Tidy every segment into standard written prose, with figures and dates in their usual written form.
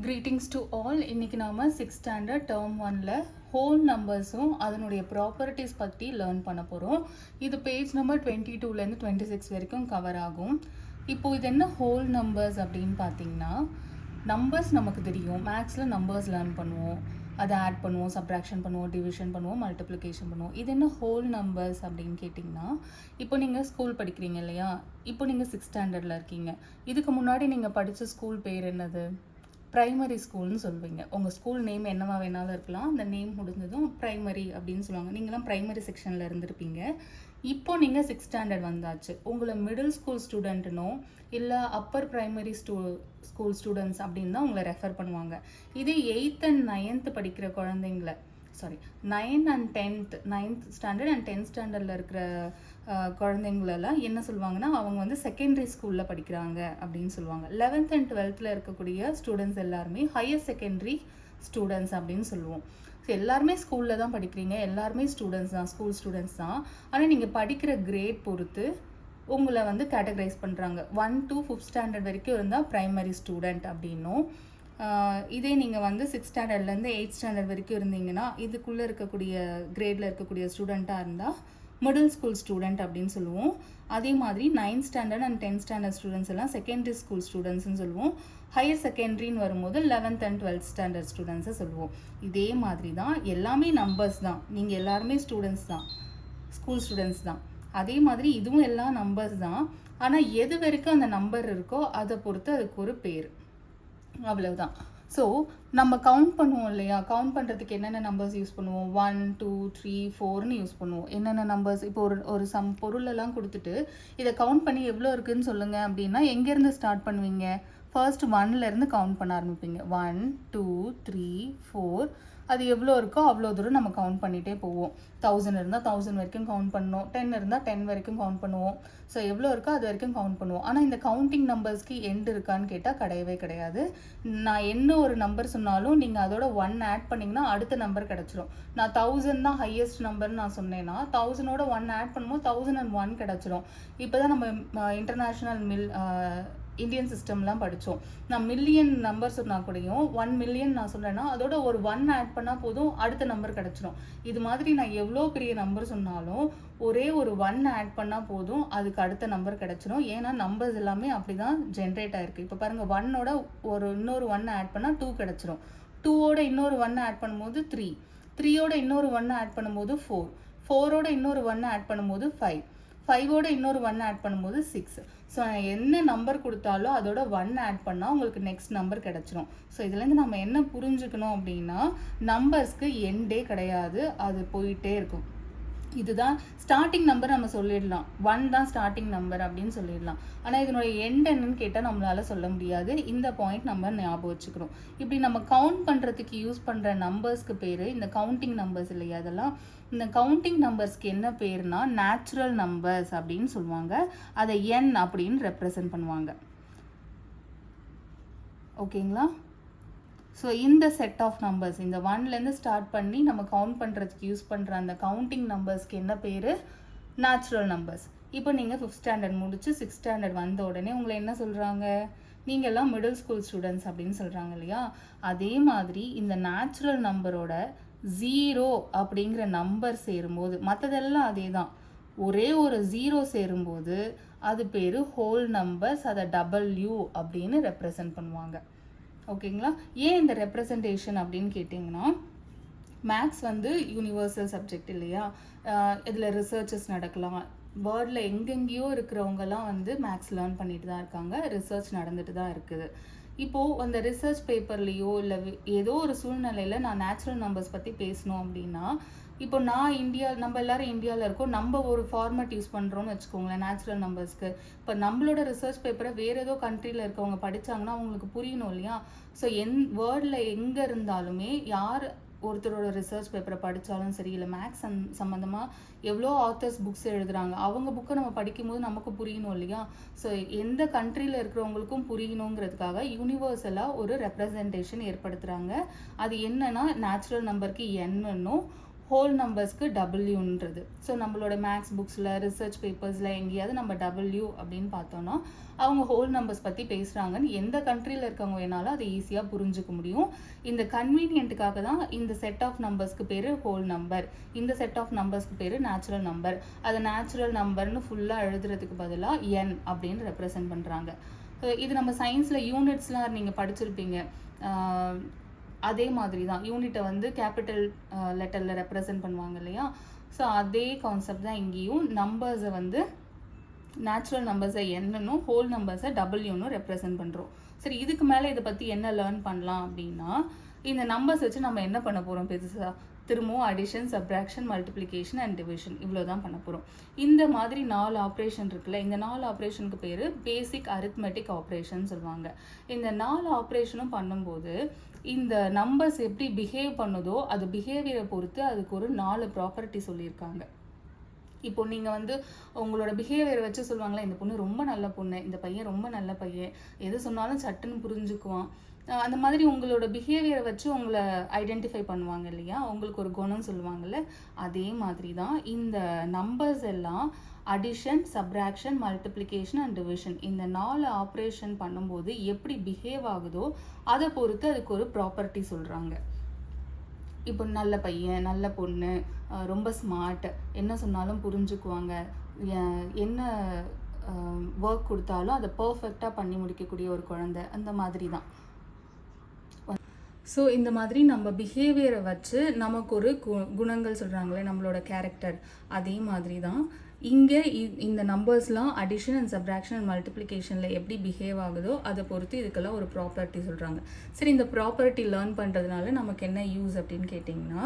Greetings to all. இன்றைக்கி நாம் 6th standard term 1ல் ஹோல் நம்பர்ஸும் அதனுடைய ப்ராப்பர்ட்டிஸ் பற்றி லேர்ன் பண்ண போகிறோம். இது பேஜ் நம்பர் 22லேருந்து 26 வரைக்கும் கவர் ஆகும். இப்போது இது என்ன ஹோல் நம்பர்ஸ் அப்படின்னு பார்த்தீங்கன்னா, நம்பர்ஸ் நமக்கு தெரியும். மேக்ஸில் நம்பர்ஸ் லேர்ன் பண்ணுவோம், அதை ஆட் பண்ணுவோம், சப்ராக்ஷன் பண்ணுவோம், டிவிஷன் பண்ணுவோம், மல்டிப்ளிகேஷன் பண்ணுவோம். இது என்ன ஹோல் நம்பர்ஸ் அப்படின்னு கேட்டிங்கன்னா, இப்போ நீங்கள் ஸ்கூல் படிக்கிறீங்க இல்லையா, இப்போ நீங்கள் 6th ஸ்டாண்டர்டில் இருக்கீங்க. இதுக்கு முன்னாடி நீங்கள் படித்த ஸ்கூல் பேர் என்னது? ப்ரைமரி ஸ்கூல்னு சொல்லுவீங்க. உங்கள் ஸ்கூல் நேம் என்னவா வேணாலும் இருக்கலாம். அந்த நேம் முடிஞ்சதும் ப்ரைமரி அப்படின்னு சொல்லுவாங்க. நீங்களாம் ப்ரைமரி செக்ஷனில் இருந்திருப்பீங்க. இப்போ நீங்கள் 6th ஸ்டாண்டர்ட் வந்தாச்சு. உங்களை மிடில் ஸ்கூல் ஸ்டூடெண்ட்னோ இல்லை அப்பர் ப்ரைமரி ஸ்கூல் ஸ்டூடெண்ட்ஸ் அப்படின்னு தான் உங்களை ரெஃபர் பண்ணுவாங்க. இதே 8th and 9th படிக்கிற குழந்தைங்கள 9th and 9th standard and 10th ஸ்டாண்டர்டில் இருக்கிற குழந்தைங்களெல்லாம் என்ன சொல்லுவாங்கன்னா, அவங்க வந்து செகண்டரி ஸ்கூலில் படிக்கிறாங்க அப்படின்னு சொல்லுவாங்க. 11th and 12th இருக்கக்கூடிய ஸ்டூடெண்ட்ஸ் எல்லாருமே ஹையர் செகண்டரி ஸ்டூடெண்ட்ஸ் அப்படின்னு சொல்லுவோம். ஸோ எல்லாருமே ஸ்கூலில் தான் படிக்கிறீங்க, எல்லாருமே ஸ்டூடெண்ட்ஸ் தான், ஸ்கூல் ஸ்டூடெண்ட்ஸ் தான். ஆனால் நீங்கள் படிக்கிற கிரேட் பொறுத்து உங்களை வந்து கேட்டகரைஸ் பண்ணுறாங்க. 1 to 5th ஸ்டாண்டர்ட் வரைக்கும் இருந்தால் ப்ரைமரி ஸ்டூடெண்ட் அப்படின்னும், இதே நீங்கள் வந்து 6th ஸ்டாண்டர்ட்லேருந்து 8th ஸ்டாண்டர்ட் வரைக்கும் இருந்தீங்கன்னா இதுக்குள்ளே இருக்கக்கூடிய கிரேடில் இருக்கக்கூடிய ஸ்டூடெண்ட்டாக இருந்தால் மிடில் ஸ்கூல் ஸ்டூடெண்ட் அப்படின்னு சொல்லுவோம். அதே மாதிரி 9th standard and 10th standard students எல்லாம் செகண்டரி ஸ்கூல் ஸ்டூடெண்ட்ஸ்னு சொல்லுவோம். ஹையர் செகண்டரின்னு வரும்போது 11th and 12th ஸ்டாண்டர்ட் ஸ்டூடெண்ட்ஸை சொல்லுவோம். இதே மாதிரி தான் எல்லாமே நம்பர்ஸ் தான். நீங்கள் எல்லாருமே ஸ்டூடெண்ட்ஸ் தான், ஸ்கூல் ஸ்டூடெண்ட்ஸ் தான். அதே மாதிரி இதுவும் எல்லாம் நம்பர்ஸ் தான். ஆனால் எது வரைக்கும் அந்த நம்பர் இருக்கோ அதை பொறுத்து அதுக்கு ஒரு பேர், அவ்வளவுதான். ஸோ நம்ம கவுண்ட் பண்ணுவோம் இல்லையா, கவுண்ட் பண்ணுறதுக்கு என்னென்ன நம்பர்ஸ் யூஸ் பண்ணுவோம்? 1 2 3 4ன்னு யூஸ் பண்ணுவோம். என்னென்ன நம்பர்ஸ்? இப்போ ஒரு சம் பொருளெல்லாம் கொடுத்துட்டு இதை கவுண்ட் பண்ணி எவ்வளோ இருக்குதுன்னு சொல்லுங்கள் அப்படின்னா எங்கேருந்து ஸ்டார்ட் பண்ணுவீங்க? ஃபர்ஸ்ட் 1லேருந்து கவுண்ட் பண்ண ஆரம்பிப்பீங்க. 1 2 3 4. அது எவ்வளோ இருக்கோ அவ்வளோ தூரம் நம்ம கவுண்ட் பண்ணிகிட்டே போவோம். 1000 இருந்தால் 1000 வரைக்கும் கவுண்ட் பண்ணணும், 10 இருந்தால் 10 வரைக்கும் கவுண்ட் பண்ணுவோம். ஸோ எவ்வளோ இருக்கோ அது வரைக்கும் கவுண்ட் பண்ணுவோம். ஆனால் இந்த கவுண்டிங் நம்பர்ஸ்க்கு எண்ட் இருக்கான்னு கேட்டால் கிடையவே கிடையாது. நான் என்ன ஒரு நம்பர் சொன்னாலும் நீங்கள் அதோட 1 ஆட் பண்ணிங்கன்னா அடுத்த நம்பர் கிடச்சிரும். நான் 1000 தான் ஹையஸ்ட் நம்பர்னு நான் சொன்னேன்னா 1000ஓட 1 ஆட் பண்ணும்போது 1001 கிடச்சிரும். இப்போ தான் நம்ம இன்டர்நேஷ்னல் இந்தியன் சிஸ்டம்லாம் படித்தோம். நான் மில்லியன் நம்பர் சொன்னால் கூடயும் 1 மில்லியன் நான் சொன்னேன்னா அதோட ஒரு 1 ஆட் பண்ணால் போதும், அடுத்த நம்பர் கிடச்சிரும். இது மாதிரி நான் எவ்வளோ பெரிய நம்பர் சொன்னாலும் ஒரே ஒரு 1 ஆட் பண்ணால் போதும், அதுக்கு அடுத்த நம்பர் கிடச்சிரும். ஏன்னா நம்பர்ஸ் எல்லாமே அப்படி தான் ஜென்ரேட் ஆகிருக்கு. இப்போ பாருங்கள், 1ஓட இன்னொரு 1 ஆட் பண்ணால் 2 கிடச்சிரும். 2ஓட இன்னொரு 1 ஆட் பண்ணும்போது 3, 3ஓட இன்னொரு 1 ஆட் பண்ணும்போது 4, 4ஓட இன்னொரு 1 ஆட் பண்ணும்போது 5, 5ஓட இன்னொரு 1 ஆட் பண்ணும்போது 6. ஸோ என்ன நம்பர் கொடுத்தாலும் அதோட 1 ஆட் பண்ணால் உங்களுக்கு நெக்ஸ்ட் நம்பர் கிடச்சிரும். ஸோ இதுலேருந்து நம்ம என்ன புரிஞ்சுக்கணும் அப்படின்னா, நம்பர்ஸ்க்கு எண்டே கிடையாது, அது போயிட்டே இருக்கும். இதுதான் ஸ்டார்டிங் நம்பர். நம்ம சொல்லிடலாம் 1 தான் ஸ்டார்டிங் நம்பர் அப்படின்னு சொல்லிடலாம். ஆனால் இதனுடைய எண்ட் என்னன்னு கேட்டால் நம்மளால சொல்ல முடியாது. இந்த பாயிண்ட் நம்ம ஞாபகம் வச்சுக்கணும். இப்படி நம்ம கவுண்ட் பண்ணுறதுக்கு யூஸ் பண்ணுற நம்பர்ஸ்க்கு பேர் இந்த கவுண்டிங் நம்பர்ஸ் இல்லையா, அதெல்லாம் இந்த கவுண்டிங் நம்பர்ஸ்க்கு என்ன பேர்னா நேச்சுரல் நம்பர்ஸ் அப்படின்னு சொல்லுவாங்க. அதை n அப்படின்னு ரெப்ரசன்ட் பண்ணுவாங்க. ஓகேங்களா? ஸோ இந்த செட் ஆஃப் நம்பர்ஸ், இந்த 1லேருந்து ஸ்டார்ட் பண்ணி நம்ம கவுண்ட் பண்ணுறதுக்கு யூஸ் பண்ணுற அந்த கவுண்டிங் நம்பர்ஸ்க்கு என்ன பேர்? Natural numbers. இப்போ நீங்கள் 5th ஸ்டாண்டர்ட் முடிச்சு 6th ஸ்டாண்டர்ட் வந்த உடனே உங்களை என்ன சொல்கிறாங்க? நீங்கள் எல்லாம் மிடில் ஸ்கூல் ஸ்டூடெண்ட்ஸ் அப்படின்னு சொல்கிறாங்க இல்லையா? அதே மாதிரி இந்த நேச்சுரல் நம்பரோட 0 அப்படிங்கிற நம்பர் சேரும்போது, மற்றதெல்லாம் அதே தான், ஒரே ஒரு 0 சேரும்போது அது பேர் ஹோல் நம்பர்ஸ். அதை W அப்படின்னு ரெப்ரசன்ட் பண்ணுவாங்க. ஓகேங்களா? ஏன் இந்த ரெப்ரசன்டேஷன் அப்படின்னு கேட்டிங்கன்னா, மேக்ஸ் வந்து யூனிவர்சல் சப்ஜெக்ட் இல்லையா, இதில் ரிசர்ச்சஸ் நடக்கலாம். வேர்ல்டில் எங்கெங்கேயோ இருக்கிறவங்கலாம் வந்து மேக்ஸ் லேர்ன் பண்ணிட்டு தான் இருக்காங்க, ரிசர்ச் நடந்துட்டு தான் இருக்குது. இப்போது அந்த ரிசர்ச் பேப்பர்லேயோ இல்லை ஏதோ ஒரு சூழ்நிலையில் நான் நேச்சுரல் நம்பர்ஸ் பற்றி பேசணும் அப்படின்னா, இப்போ நம்ம எல்லாரும் இந்தியாவில் இருக்கோம், நம்ம ஒரு ஃபார்மேட் யூஸ் பண்ணுறோம்னு வச்சுக்கோங்களேன் நேச்சுரல் நம்பர்ஸ்க்கு. இப்போ நம்மளோட ரிசர்ச் பேப்பரை வேறு ஏதோ கண்ட்ரியில் இருக்கவங்க படித்தாங்கன்னா அவங்களுக்கு புரியணும் இல்லையா? ஸோ வேர்ல்டில் எங்கே இருந்தாலுமே யார் ஒருத்தரோட ரிசர்ச் பேப்பரை படித்தாலும் சரி, இல்லை மேக்ஸ் சம்மந்தமாக எவ்வளோ ஆத்தர்ஸ் புக்ஸ் எழுதுகிறாங்க, அவங்க புக்கை நம்ம படிக்கும்போது நமக்கு புரியணும் இல்லையா? ஸோ எந்த கண்ட்ரியில் இருக்கிறவங்களுக்கும் புரியணுங்கிறதுக்காக யூனிவர்சலாக ஒரு ரெப்ரசன்டேஷன் ஏற்படுத்துகிறாங்க. அது என்னன்னா நேச்சுரல் நம்பருக்கு என்னன்னும் ஹோல் நம்பர்ஸ்க்கு டபிள்யூன்றது. ஸோ நம்மளோட மேக்ஸ் புக்ஸில் ரிசர்ச் பேப்பர்ஸில் எங்கேயாவது நம்ம டபிள்யூ அப்படின்னு பார்த்தோன்னா அவங்க ஹோல் நம்பர்ஸ் பற்றி பேசுகிறாங்கன்னு எந்த கண்ட்ரியில் இருக்கவங்க வேணாலும் அதை ஈஸியாக புரிஞ்சுக்க முடியும். இந்த கன்வீனியன்ட்டுக்காக தான் இந்த செட் ஆஃப் நம்பர்ஸ்க்கு பேர் ஹோல் நம்பர், இந்த செட் ஆஃப் நம்பர்ஸ்க்கு பேர் நேச்சுரல் நம்பர். அதை நேச்சுரல் நம்பர்னு ஃபுல்லாக எழுதுறதுக்கு பதிலாக என் அப்படின்னு ரெப்ரசன்ட் பண்ணுறாங்க. இது நம்ம சயின்ஸில் யூனிட்ஸ்லாம் நீங்கள் படிச்சிருப்பீங்க. அதே மாதிரி தான் யூனிட்டை வந்து கேபிட்டல் லெட்டரில் ரெப்ரசன்ட் பண்ணுவாங்க இல்லையா? ஸோ அதே கான்செப்ட் தான் இங்கேயும். நம்பர்ஸை வந்து நேச்சுரல் நம்பர்ஸை என்னன்னும் ஹோல் நம்பர்ஸை டபிள்யூன்னு ரெப்ரசன்ட் பண்ணுறோம். சரி, இதுக்கு மேலே இதை பற்றி என்ன லேர்ன் பண்ணலாம் அப்படின்னா, இந்த நம்பர்ஸ் வச்சு நம்ம என்ன பண்ண போகிறோம் பெருசாக? திரும்பவும் addition, subtraction, multiplication and division இவ்வளோ தான் பண்ண போகிறோம். இந்த மாதிரி 4 ஆப்ரேஷன் இருக்குல்ல, இந்த 4 ஆப்ரேஷனுக்கு பேர் பேசிக் அரித்மெட்டிக் ஆப்ரேஷன் சொல்லுவாங்க. இந்த 4 ஆப்ரேஷனும் பண்ணும்போது இந்த நம்பர்ஸ் எப்படி பிஹேவ் பண்ணுதோ அது பிஹேவியரை பொறுத்து அதுக்கு ஒரு 4 ப்ராப்பர்ட்டி சொல்லியிருக்காங்க. இப்போ நீங்கள் வந்து உங்களோட பிஹேவியரை வச்சு சொல்லுவாங்களே, இந்த பொண்ணு ரொம்ப நல்ல பொண்ணு, இந்த பையன் ரொம்ப நல்ல பையன், எது சொன்னாலும் சட்டுன்னு புரிஞ்சுக்குவான். அந்த மாதிரி உங்களோட பிஹேவியரை வச்சு உங்களை ஐடென்டிஃபை பண்ணுவாங்க இல்லையா? உங்களுக்கு ஒரு குணம் சொல்லுவாங்கள்ல, அதே மாதிரி தான் இந்த நம்பர்ஸ் எல்லாம் addition, subtraction, multiplication and division இந்த 4 ஆப்ரேஷன் பண்ணும்போது எப்படி பிஹேவ் ஆகுதோ அதை பொறுத்து அதுக்கு ஒரு ப்ராப்பர்ட்டி சொல்கிறாங்க. இப்போ நல்ல பையன், நல்ல பொண்ணு, ரொம்ப ஸ்மார்ட், என்ன சொன்னாலும் புரிஞ்சுக்குவாங்க, என்ன ஒர்க் கொடுத்தாலும் அதை பர்ஃபெக்டாக பண்ணி முடிக்கக்கூடிய ஒரு குழந்தை, அந்த மாதிரி தான். ஸோ இந்த மாதிரி நம்ம பிஹேவியரை வச்சு நமக்கு ஒரு குணங்கள் சொல்கிறாங்களே, நம்மளோட கேரக்டர், அதே மாதிரி தான் இங்கே இந்த நம்பர்ஸ்லாம் அடிஷன் அண்ட் சப்ராக்ஷன் அண்ட் மல்டிப்ளிகேஷனில் எப்படி பிஹேவ் ஆகுதோ அதை பொறுத்து இதுக்கெல்லாம் ஒரு ப்ராப்பர்ட்டி சொல்கிறாங்க. சரி, இந்த ப்ராப்பர்ட்டி லேர்ன் பண்ணுறதுனால நமக்கு என்ன யூஸ் அப்படின்னு கேட்டிங்கன்னா,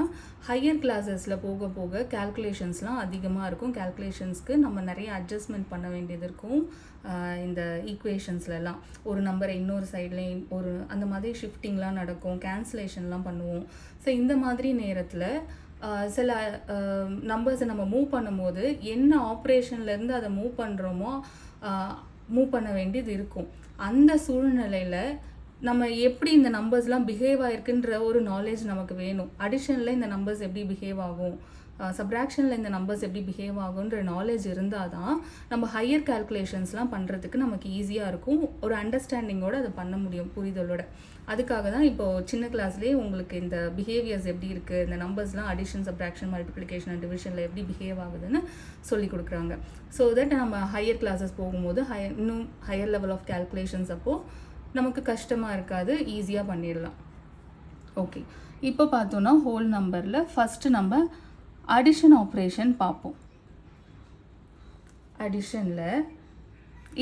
ஹையர் கிளாஸஸில் போக போக கேல்குலேஷன்ஸ்லாம் அதிகமாக இருக்கும். கேல்குலேஷன்ஸ்க்கு நம்ம நிறைய அட்ஜஸ்ட்மெண்ட் பண்ண வேண்டியது இருக்கும். இந்த ஈக்குவேஷன்ஸ்லாம் ஒரு நம்பரை இன்னொரு சைட்லேயும் ஒரு அந்த மாதிரி ஷிஃப்டிங்லாம் நடக்கும், கேன்சலேஷன்லாம் பண்ணுவோம். ஸோ இந்த மாதிரி நேரத்தில் சில நம்பர்ஸை நம்ம மூவ் பண்ணும்போது என்ன ஆப்ரேஷன்லேருந்து அதை மூவ் பண்ணுறோமோ மூவ் பண்ண வேண்டியது இருக்கும். அந்த சூழ்நிலையில் நம்ம எப்படி இந்த நம்பர்ஸ்லாம் பிஹேவ் ஆகிருக்குன்ற ஒரு நாலேஜ் நமக்கு வேணும். அடிஷனில் இந்த நம்பர்ஸ் எப்படி பிஹேவ் ஆகும், சப்ராக்ஷனில் இந்த நம்பர்ஸ் எப்படி பிஹேவ் ஆகுன்ற நாலேஜ் இருந்தால் தான் நம்ம ஹையர் கால்குலேஷன்ஸ்லாம் பண்ணுறதுக்கு நமக்கு ஈஸியாக இருக்கும். ஒரு அண்டர்ஸ்டாண்டிங்கோடு அதை பண்ண முடியும், புரிதலோட. அதுக்காக தான் இப்போது சின்ன கிளாஸ்லேயே உங்களுக்கு இந்த பிஹேவியர்ஸ் எப்படி இருக்குது, இந்த நம்பர்ஸ்லாம் அடிஷன், சப்ராக்ஷன், மல்டிப்ளிகேஷன் அண்ட் டிவிஷனில் எப்படி பிஹேவ் ஆகுதுன்னு சொல்லி கொடுக்குறாங்க. ஸோ தட் நம்ம ஹையர் கிளாஸஸ் போகும்போது இன்னும் ஹையர் லெவல் ஆஃப் கால்குலேஷன்ஸ் அப்போது நமக்கு கஷ்டமாக இருக்காது, ஈஸியாக பண்ணிடலாம். ஓகே, இப்போ பார்த்தோன்னா ஹோல் நம்பரில் ஃபஸ்ட்டு நம்ம அடிஷன் ஆப்ரேஷன் பார்ப்போம். அடிஷனில்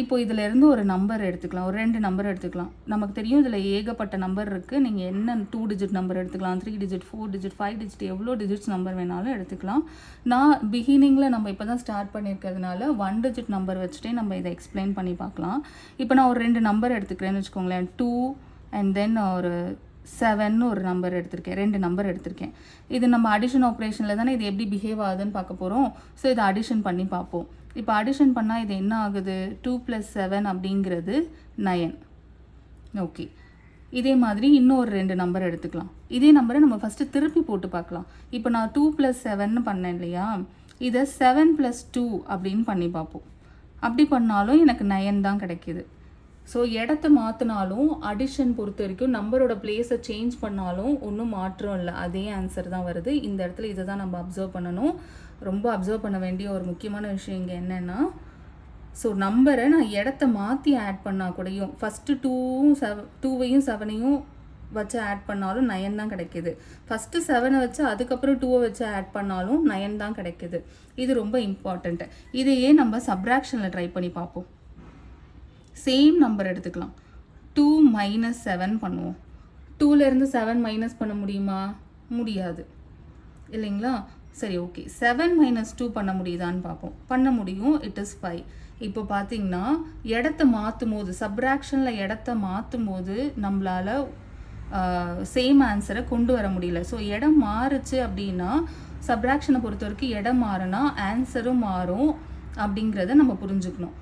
இப்போ இதில் இருந்து ஒரு நம்பர் எடுத்துக்கலாம், ஒரு 2 நம்பர் எடுத்துக்கலாம். நமக்கு தெரியும் இதில் ஏகப்பட்ட நம்பர் இருக்குது. நீங்கள் என்ன 2 டிஜிட் நம்பர் எடுத்துக்கலாம், 3 டிஜிட், 4 டிஜிட், 5 டிஜிட், எவ்வளோ டிஜிட்ஸ் நம்பர் வேணாலும் எடுத்துக்கலாம். நான் பிகினிங்கில் நம்ம இப்போ தான் ஸ்டார்ட் பண்ணியிருக்கிறதுனால 1 டிஜிட் நம்பர் வச்சுட்டே நம்ம இதை எக்ஸ்பிளைன் பண்ணி பார்க்கலாம். இப்போ நான் ஒரு 2 நம்பர் எடுத்துக்கிறேன்னு வச்சுக்கோங்களேன். 2 அண்ட் தென் ஒரு 7 ஒரு நம்பர் எடுத்திருக்கேன், 2 நம்பர் எடுத்திருக்கேன். இது நம்ம அடிஷன் ஆப்ரேஷனில் தானே இது எப்படி பிஹேவ் ஆகுதுன்னு பார்க்க போகிறோம். ஸோ இதை அடிஷன் பண்ணி பார்ப்போம். இப்போ அடிஷன் பண்ணால் இது என்ன ஆகுது, 2 + 7 அப்படிங்கிறது 9. ஓகே, இதே மாதிரி இன்னும் ஒரு 2 நம்பர் எடுத்துக்கலாம். இதே நம்பரை நம்ம ஃபஸ்ட்டு திருப்பி போட்டு பார்க்கலாம். இப்போ நான் 2 + 7 பண்ணேன் இல்லையா, இதை 7 + 2 அப்படின்னு பண்ணி பார்ப்போம். அப்படி பண்ணாலும் எனக்கு 9 தான் கிடைக்கிது. ஸோ இடத்த மாற்றினாலும் அடிஷன் பொறுத்த வரைக்கும் நம்பரோட பிளேஸை சேஞ்ச் பண்ணாலும் ஒன்றும் மாற்றம் இல்லை, அதே ஆன்சர் தான் வருது. இந்த இடத்துல இதை தான் நம்ம அப்சர்வ் பண்ணணும். ரொம்ப அப்சர்வ் பண்ண வேண்டிய ஒரு முக்கியமான விஷயம் இங்கே என்னென்னா, ஸோ நம்பரை நான் இடத்த மாற்றி ஆட் பண்ணால் கூடயும் ஃபஸ்ட்டு 2வையும் 7ஐயும் வச்சு ஆட் பண்ணாலும் 9 தான் கிடைக்கிது. ஃபஸ்ட்டு 7 வச்சு அதுக்கப்புறம் 2 வச்சு ஆட் பண்ணாலும் 9 தான் கிடைக்கிது. இது ரொம்ப இம்பார்ட்டண்ட்டு. இதையே நம்ம சப்ராக்ஷனில் ட்ரை பண்ணி பார்ப்போம். சேம் நம்பர் எடுத்துக்கலாம். 2 - 7 பண்ணுவோம். 2லேருந்து 7 மைனஸ் பண்ண முடியுமா? முடியாது இல்லைங்களா? சரி, ஓகே, 7 - 2 பண்ண முடியுதான்னு பார்ப்போம். பண்ண முடியும், இட் இஸ் 5. இப்போ பார்த்தீங்கன்னா இடத்த மாற்றும் போது, சப்ராக்ஷனில் இடத்த மாற்றும் போது நம்மளால் சேம் ஆன்சரை கொண்டு வர முடியல. ஸோ இடம் மாறுச்சு அப்படின்னா, சப்ராக்ஷனை பொறுத்த வரைக்கும் இடம் மாறினா ஆன்சரும் மாறும் அப்படிங்கிறத நம்ம புரிஞ்சுக்கணும்.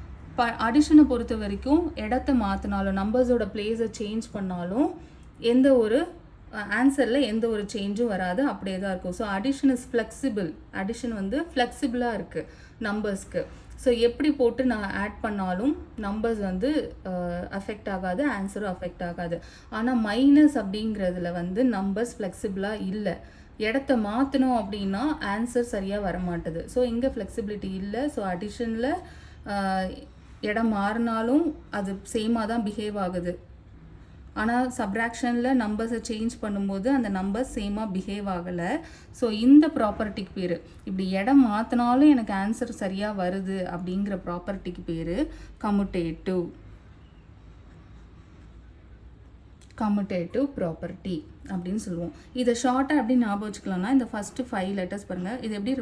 அடிஷனை பொறுத்த வரைக்கும் இடத்த மாற்றினாலும், நம்பர்ஸோட பிளேஸை சேஞ்ச் பண்ணாலும் எந்த ஒரு ஆன்சரில் எந்த ஒரு சேஞ்சும் வராது, அப்படியே தான் இருக்கும். So addition is flexible. Addition வந்து ஃப்ளெக்சிபிளாக இருக்குது நம்பர்ஸ்க்கு. ஸோ எப்படி போட்டு நான் ஆட் பண்ணாலும் நம்பர்ஸ் வந்து அஃபெக்ட் ஆகாது, ஆன்சரும் அஃபெக்ட் ஆகாது. ஆனால் மைனஸ் அப்படிங்கிறதுல வந்து நம்பர்ஸ் ஃப்ளெக்சிபிளாக இல்லை. இடத்த மாற்றணும் அப்படின்னா ஆன்சர் சரியாக வரமாட்டுது. ஸோ இங்கே ஃப்ளெக்சிபிலிட்டி இல்லை. ஸோ அடிஷனில் இடம் மாறினாலும் அது சேமாக தான் பிஹேவ் ஆகுது. ஆனால் சப்ராக்ஷனில் நம்பர்ஸை சேஞ்ச் பண்ணும்போது அந்த நம்பர்ஸ் சேமாக பிஹேவ் ஆகலை. ஸோ இந்த ப்ராப்பர்ட்டிக்கு பேர், இப்படி இடம் மாற்றினாலும் எனக்கு ஆன்சர் சரியாக வருது அப்படிங்கிற ப்ராப்பர்ட்டிக்கு பேர் கம்யூட்டேட்டிவ் ப்ராப்பர்ட்டி அப்படின்னு சொல்லுவோம். இதை ஷார்ட்டாக எப்படி ஞாபகம் வச்சுக்கலாம்னா, இந்த ஃபஸ்ட்டு 5 லெட்டர்ஸ் பாருங்கள். இது எப்படி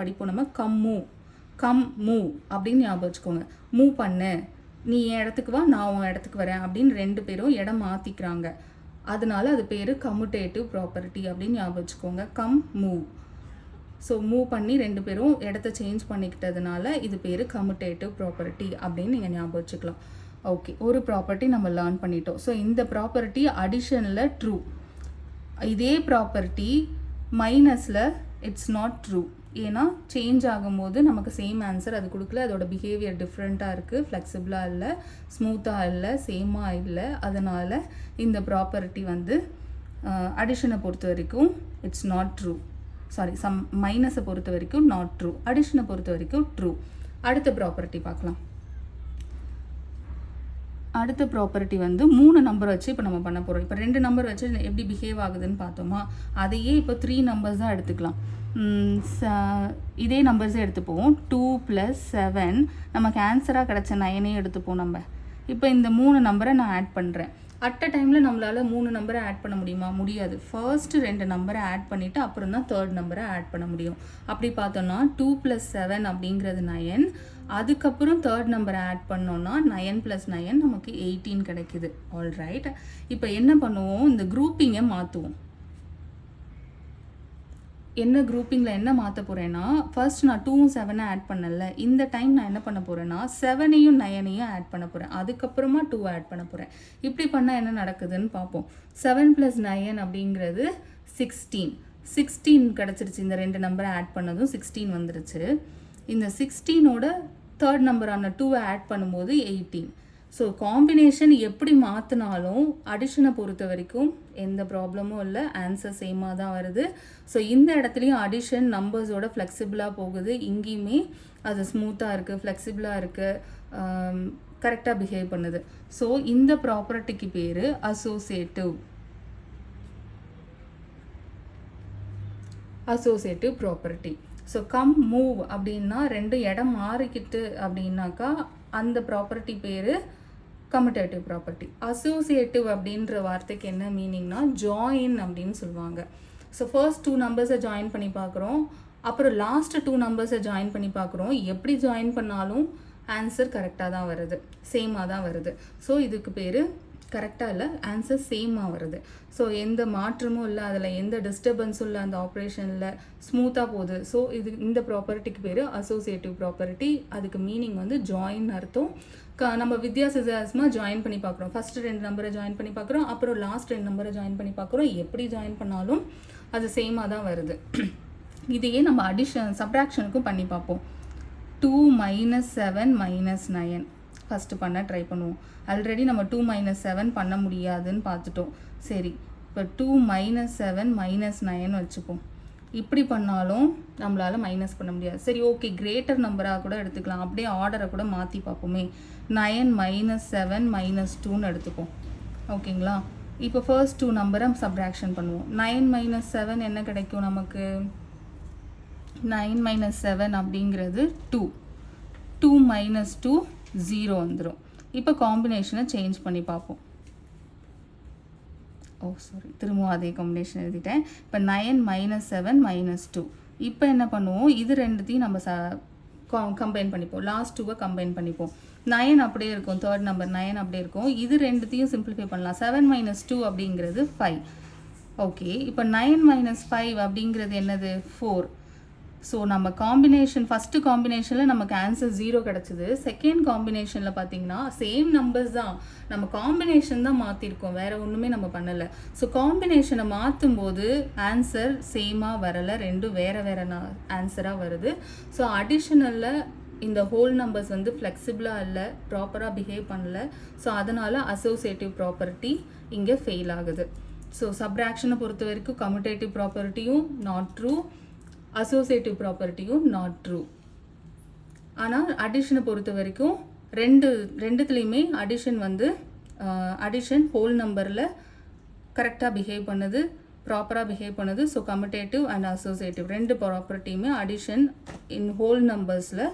படிப்போம் நம்ம, கம் மூவ் அப்படின்னு ஞாபகம் வச்சுக்கோங்க. மூவ் பண்ணு, நீ என் இடத்துக்கு வா, நான் உன் இடத்துக்கு வரேன் அப்படின்னு 2 பேரும் இடம் மாற்றிக்கிறாங்க. அதனால அது பேர் கம்யூட்டேட்டிவ் ப்ராப்பர்ட்டி அப்படின்னு ஞாபகம் வச்சுக்கோங்க. Come move. ஸோ மூவ் பண்ணி 2 பேரும் இடத்த சேஞ்ச் பண்ணிக்கிட்டதுனால இது பேர் கம்யூட்டேட்டிவ் ப்ராப்பர்ட்டி அப்படின்னு நீங்கள் ஞாபகம் வச்சுக்கலாம். ஓகே, ஒரு ப்ராப்பர்ட்டி நம்ம லேர்ன் பண்ணிட்டோம். ஸோ இந்த ப்ராப்பர்ட்டி அடிஷனில் ட்ரூ. இதே ப்ராப்பர்ட்டி மைனஸில் இட்ஸ் நாட் ட்ரூ. ஏன்னா சேஞ்ச் ஆகும்போது நமக்கு சேம் ஆன்சர் அது கொடுக்கல, அதோட பிஹேவியர் டிஃப்ரெண்ட்டாக இருக்குது, ஃப்ளெக்சிபிளாக இல்லை, ஸ்மூத்தாக இல்லை, சேமாக இல்லை. அதனால் இந்த ப்ராப்பர்ட்டி வந்து அடிஷனை பொறுத்த வரைக்கும் இட்ஸ் நாட் ட்ரூ. மைனஸை பொறுத்த வரைக்கும் நாட் ட்ரூ, அடிஷனை பொறுத்த வரைக்கும் ட்ரூ. அடுத்த ப்ராப்பர்ட்டி பார்க்கலாம். அடுத்த ப்ராப்பர்ட்டி வந்து 3 நம்பர் வச்சு இப்போ நம்ம பண்ண போகிறோம். இப்போ 2 நம்பர் வச்சு எப்படி பிஹேவ் ஆகுதுன்னு பார்த்தோமா, அதையே இப்போ 3 நம்பர்ஸ் தான் எடுத்துக்கலாம். இதே நம்பர்ஸே எடுத்துப்போம். 2 + 7 நமக்கு ஆன்சராக கிடச்ச 9 எடுத்துப்போம் நம்ம. இப்போ இந்த 3 நம்பரை நான் ஆட் பண்ணுறேன். அட் அ டைமில் நம்மளால் 3 நம்பரை ஆட் பண்ண முடியுமா? முடியாது. ஃபர்ஸ்ட்டு 2 நம்பரை ஆட் பண்ணிவிட்டு அப்புறம் தான் 3rd நம்பரை ஆட் பண்ண முடியும். அப்படி பார்த்தோன்னா 2 + 7 அப்படிங்கிறது 9. அதுக்கப்புறம் 3rd நம்பரை ஆட் பண்ணோன்னா 9 + 9 நமக்கு 18 கிடைக்குது. ஆல்ரைட், இப்போ என்ன பண்ணுவோம், இந்த குரூப்பிங்கை மாற்றுவோம். என்ன குரூப்பிங்கில் என்ன மாற்ற போகிறேன்னா, ஃபர்ஸ்ட் நான் 2 7 ஆட் பண்ணல, இந்த டைம் நான் என்ன பண்ண போகிறேன்னா 7 9 ஆட் பண்ண போகிறேன். அதுக்கப்புறமா 2 ஆட் பண்ண போகிறேன். இப்படி பண்ணால் என்ன நடக்குதுன்னு பார்ப்போம். 7 + 9 அப்படிங்கிறது 16 கிடச்சிருச்சு. இந்த 2 நம்பரை ஆட் பண்ணதும் 16 வந்துருச்சு. இந்த 16ஓட 3rd நம்பரான 2 ஆட் பண்ணும்போது 18. ஸோ காம்பினேஷன் எப்படி மாற்றினாலும் அடிஷனை பொறுத்த வரைக்கும் எந்த ப்ராப்ளமும் இல்லை, ஆன்சர் சேமாக தான் வருது. ஸோ இந்த இடத்துலையும் அடிஷன் நம்பர்ஸோட ஃப்ளெக்சிபிளாக போகுது. இங்கேயுமே அது ஸ்மூத்தாக இருக்குது, ஃப்ளெக்சிபிளாக இருக்குது, கரெக்டாக பிஹேவ் பண்ணுது. ஸோ இந்த ப்ராப்பர்ட்டிக்கு பேர் associative property. So come move அப்படின்னா 2 இடம் மாறிக்கிட்டு அப்படின்னாக்கா அந்த ப்ராப்பர்ட்டி பேர் கம்யூட்டேட்டிவ் ப்ராப்பர்ட்டி. அசோசியேட்டிவ் அப்படின்ற வார்த்தைக்கு என்ன மீனிங்னா ஜாயின் அப்படின்னு சொல்லுவாங்க. ஸோ ஃபர்ஸ்ட் 2 நம்பர்ஸை ஜாயின் பண்ணி பார்க்குறோம், அப்புறம் லாஸ்ட் 2 நம்பர்ஸை ஜாயின் பண்ணி பார்க்குறோம். எப்படி ஜாயின் பண்ணாலும் ஆன்சர் கரெக்டாக தான் வருது, சேமாக தான் வருது. ஸோ இதுக்கு பேர் கரெக்டாக இல்லை, ஆன்சர் சேமாக வருது. ஸோ எந்த மாற்றமும் இல்லை, அதில் எந்த டிஸ்டர்பன்ஸும் இல்லை, அந்த ஆப்ரேஷனில் ஸ்மூத்தாக போகுது. ஸோ இந்த ப்ராப்பர்ட்டிக்கு பேர் அசோசியேட்டிவ் ப்ராப்பர்ட்டி. அதுக்கு மீனிங் வந்து ஜாயின் அர்த்தம். நம்ம வித்தியாசமாக ஜாயின் பண்ணி பார்க்குறோம். ஃபஸ்ட்டு 2 நம்பரை ஜாயின் பண்ணி பார்க்குறோம், அப்புறம் லாஸ்ட் 2 நம்பரை ஜாயின் பண்ணி பார்க்குறோம். எப்படி ஜாயின் பண்ணாலும் அது சேமாக தான் வருது. இதையே நம்ம சப்ராக்ஷனுக்கும் பண்ணி பார்ப்போம். 2 - 7 - 9 ஃபஸ்ட்டு பண்ண ட்ரை பண்ணுவோம். ஆல்ரெடி நம்ம 2 - 7 பண்ண முடியாதுன்னு பார்த்துட்டோம். சரி, இப்போ 2 - 7 - 9 வச்சுப்போம். இப்படி பண்ணாலும் நம்மளால் மைனஸ் பண்ண முடியாது. சரி, ஓகே, கிரேட்டர் நம்பராக கூட எடுத்துக்கலாம். அப்படியே ஆர்டரை கூட மாற்றி பார்ப்போமே. 9 - 7 - 2ன்னு எடுத்துப்போம். ஓகேங்களா? இப்போ ஃபர்ஸ்ட் 2 நம்பரை சப்ராக்ஷன் பண்ணுவோம். 9 - 7 என்ன கிடைக்கும் நமக்கு? 9 - 7 அப்படிங்கிறது 2. 2 - 2 0 வந்துடும். இப்போ காம்பினேஷனை சேஞ்ச் பண்ணி பார்ப்போம். திரும்பவும் அதே காம்பினேஷன் எழுதிட்டேன். இப்போ 9 - 7 - 2. இப்போ என்ன பண்ணுவோம், இது ரெண்டுத்தையும் நம்ம கம்பைன் பண்ணிப்போம். லாஸ்ட் 2வை கம்பைன் பண்ணிப்போம். 9 அப்படியே இருக்கும், 3rd நம்பர் 9 அப்படியே இருக்கும். இது ரெண்டுத்தையும் சிம்பிளிஃபை பண்ணலாம். 7 - 2 அப்படிங்கிறது 5. ஓகே, இப்போ 9 - 5 அப்படிங்கிறது என்னது? 4. ஸோ நம்ம காம்பினேஷன் ஃபஸ்ட்டு காம்பினேஷனில் நமக்கு ஆன்சர் 0 கிடச்சிது. செகண்ட் காம்பினேஷனில் பார்த்தீங்கன்னா சேம் நம்பர்ஸ் தான், நம்ம காம்பினேஷன் தான் மாற்றிருக்கோம், வேறு ஒன்றுமே நம்ம பண்ணலை. ஸோ காம்பினேஷனை மாற்றும் போது ஆன்சர் சேமாக வரலை, ரெண்டும் வேறு வேறு ஆன்சராக வருது. ஸோ அடிஷனலில் இந்த ஹோல் நம்பர்ஸ் வந்து ஃப்ளெக்சிபிளாக இல்லை, ப்ராப்பராக பிஹேவ் பண்ணல. ஸோ அதனால் அசோசியேட்டிவ் ப்ராப்பர்ட்டி இங்கே ஃபெயில் ஆகுது. ஸோ சப்ராக்ஷனை பொறுத்த வரைக்கும் கம்யூட்டேட்டிவ் ப்ராப்பர்ட்டியும் நாட் ட்ரூ, அசோசியேட்டிவ் ப்ராப்பர்ட்டியும் நாட் ட்ரூ. ஆனால் அடிஷனை பொறுத்த வரைக்கும் ரெண்டுத்துலேயுமே அடிஷன் வந்து அடிஷன் ஹோல் நம்பரில் கரெக்டாக பிஹேவ் பண்ணுது, ப்ராப்பராக பிஹேவ் பண்ணுது. ஸோ கம்யூட்டேட்டிவ் அண்ட் அசோசியேட்டிவ் ரெண்டு ப்ராப்பர்ட்டியுமே அடிஷன் இன் ஹோல் நம்பர்ஸில்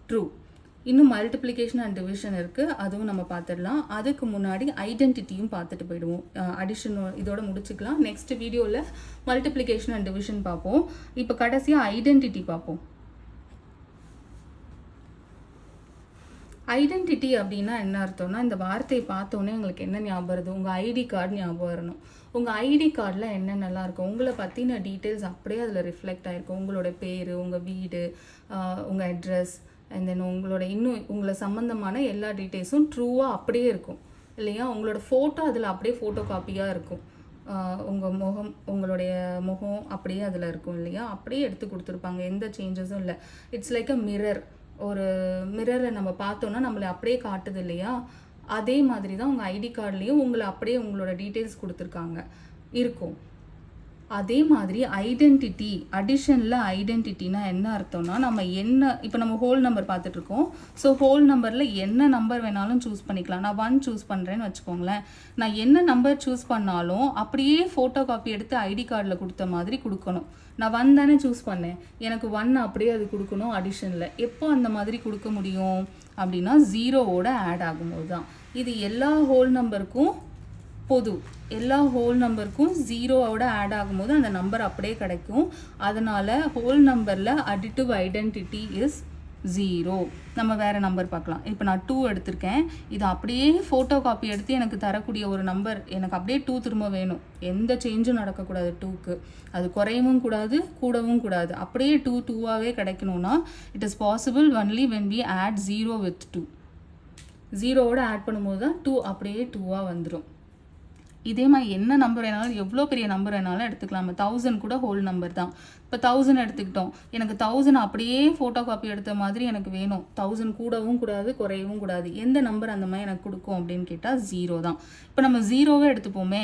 ட்ரூ. இன்னும் மல்டிப்ளிகேஷன் அண்ட் டிவிஷன் இருக்குது, அதுவும் நம்ம பார்த்துடலாம். அதுக்கு முன்னாடி ஐடென்டிட்டியும் பார்த்துட்டு போயிடுவோம். அடிஷன் இதோட முடிச்சுக்கலாம். நெக்ஸ்ட் வீடியோவில் மல்டிப்ளிகேஷன் அண்ட் டிவிஷன் பார்ப்போம். இப்போ கடைசியாக ஐடென்டிட்டி பார்ப்போம். ஐடென்டிட்டி அப்படின்னா என்ன அர்த்தம்னா, இந்த வார்த்தையை பார்த்தோன்னே உங்களுக்கு என்ன ஞாபகம் வருது? உங்கள் ஐடி கார்டு ஞாபகம் வரணும். உங்கள் ஐடி கார்டில் என்னென்னலாம் இருக்கும், உங்களை பற்றின டீட்டெயில்ஸ் அப்படியே அதில் ரிஃப்ளெக்ட் ஆகிருக்கும். உங்களோட பேர், உங்கள் வீடு, உங்கள் அட்ரஸ், அண்ட் தென் உங்களோட இன்னும் உங்களை சம்மந்தமான எல்லா டீட்டெயில்ஸும் ட்ரூவாக அப்படியே இருக்கும் இல்லையா? உங்களோட ஃபோட்டோ அதில் அப்படியே ஃபோட்டோ காப்பியாக இருக்கும். உங்கள் உங்களுடைய முகம் அப்படியே அதில் இருக்கும் இல்லையா? அப்படியே எடுத்து கொடுத்துருப்பாங்க, எந்த சேஞ்சஸும் இல்லை. It's like a mirror. ஒரு மிரரை நம்ம பார்த்தோன்னா நம்மளை அப்படியே காட்டுது இல்லையா? அதே மாதிரி தான் உங்கள் ஐடி கார்ட்லேயும் உங்களை அப்படியே உங்களோட டீட்டெயில்ஸ் கொடுத்துருக்காங்க இருக்கும். அதே மாதிரி ஐடென்டிட்டி, அடிஷனில் ஐடென்டிட்டினா என்ன அர்த்தம்னா, நம்ம என்ன இப்போ நம்ம ஹோல் நம்பர் பார்த்துட்ருக்கோம். ஸோ ஹோல் நம்பரில் என்ன நம்பர் வேணாலும் சூஸ் பண்ணிக்கலாம். நான் 1 சூஸ் பண்ணுறேன்னு வச்சுக்கோங்களேன். நான் என்ன நம்பர் சூஸ் பண்ணாலும் அப்படியே ஃபோட்டோ காப்பி எடுத்து ஐடி கார்டில் கொடுத்த மாதிரி கொடுக்கணும். நான் 1 தானே சூஸ் பண்ணேன், எனக்கு 1 அப்படியே அது கொடுக்கணும் அடிஷனில். எப்போ அந்த மாதிரி கொடுக்க முடியும் அப்படின்னா 0வோட ஆட் ஆகும்போது தான். இது எல்லா ஹோல் நம்பருக்கும் பொது, எல்லா ஹோல் நம்பருக்கும் 0வோட ஆட் ஆகும்போது அந்த நம்பர் அப்படியே கிடைக்கும். அதனால் ஹோல் நம்பரில் அடிட்டிவ் ஐடென்டிட்டி இஸ் 0. நம்ம வேறு நம்பர் பார்க்கலாம். இப்போ நான் 2 எடுத்திருக்கேன். இது அப்படியே ஃபோட்டோ காப்பி எடுத்து எனக்கு தரக்கூடிய ஒரு நம்பர், எனக்கு அப்படியே 2 திரும்ப வேணும். எந்த சேஞ்சும் நடக்கக்கூடாது 2க்கு. அது குறையவும் கூடாது, கூடவும் கூடாது. அப்படியே 2 2வாகவே கிடைக்கணும்னா it is possible only when we add 0 with 2. 0வோட ஆட் பண்ணும்போது தான் 2 அப்படியே 2வாக வந்துடும். இதே மாதிரி என்ன நம்பர் வேணாலும், எவ்வளோ பெரிய நம்பர் வேணாலும் எடுத்துக்கலாம். 1000 கூட ஹோல் நம்பர் தான். இப்போ 1000 எடுத்துக்கிட்டோம். எனக்கு 1000 அப்படியே ஃபோட்டோ காப்பி எடுத்த மாதிரி எனக்கு வேணும். 1000 கூடவும் கூடாது, குறையவும் கூடாது. எந்த நம்பர் அந்த மாதிரி எனக்கு கொடுக்கும் அப்படின்னு கேட்டால் 0 தான். இப்போ நம்ம 0வே எடுத்துப்போமே,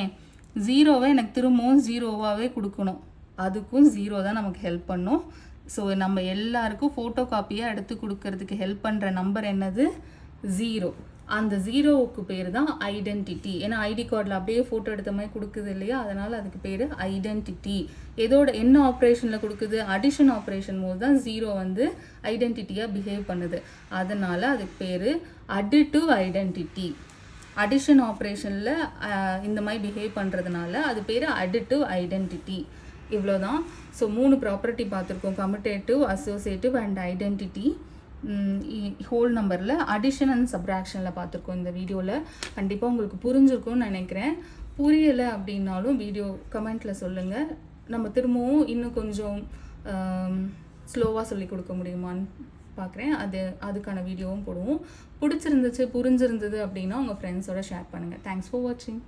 0வை எனக்கு திரும்பவும் 0வாகவே கொடுக்கணும். அதுக்கும் 0 தான் நமக்கு ஹெல்ப் பண்ணும். ஸோ நம்ம எல்லாருக்கும் ஃபோட்டோ காப்பியாக எடுத்து கொடுக்கறதுக்கு ஹெல்ப் பண்ணுற நம்பர் என்னது? 0. அந்த 0வுக்கு பேர் தான் ஐடென்டிட்டி. ஏன்னா ஐடி கார்டில் அப்படியே ஃபோட்டோ எடுத்த மாதிரி கொடுக்குது இல்லையா? அதனால் அதுக்கு பேர் ஐடென்டிட்டி. எதோட என்ன ஆப்ரேஷனில் கொடுக்குது? அடிஷன் ஆப்ரேஷன் போது தான் 0 வந்து ஐடென்டிட்டியாக பிஹேவ் பண்ணுது. அதனால் அதுக்கு பேர் அடிட்டிவ் ஐடென்டிட்டி. அடிஷன் ஆப்ரேஷனில் இந்த மாதிரி பிஹேவ் பண்ணுறதுனால அது பேர் அடிட்டிவ் ஐடென்டிட்டி. இவ்வளோதான். ஸோ 3 ப்ராப்பர்ட்டி பார்த்துருக்கோம், commutative, associative and identity. Whole நம்பரில் அடிஷன் அண்ட் சப்ராக்ஷனில் பார்த்துருக்கோம் இந்த வீடியோவில். கண்டிப்பாக உங்களுக்கு புரிஞ்சிருக்கும்னு நினைக்கிறேன். புரியலை அப்படின்னாலும் வீடியோ கமெண்ட்டில் சொல்லுங்கள். நம்ம திரும்பவும் இன்னும் கொஞ்சம் ஸ்லோவாக சொல்லி கொடுக்க முடியுமான்னு பார்க்குறேன். அதுக்கான வீடியோவும் போடுவோம். புரிஞ்சிருந்தது அப்படின்னா உங்கள் ஃப்ரெண்ட்ஸோட ஷேர் பண்ணுங்கள். தேங்க்ஸ் ஃபார் வாட்சிங்.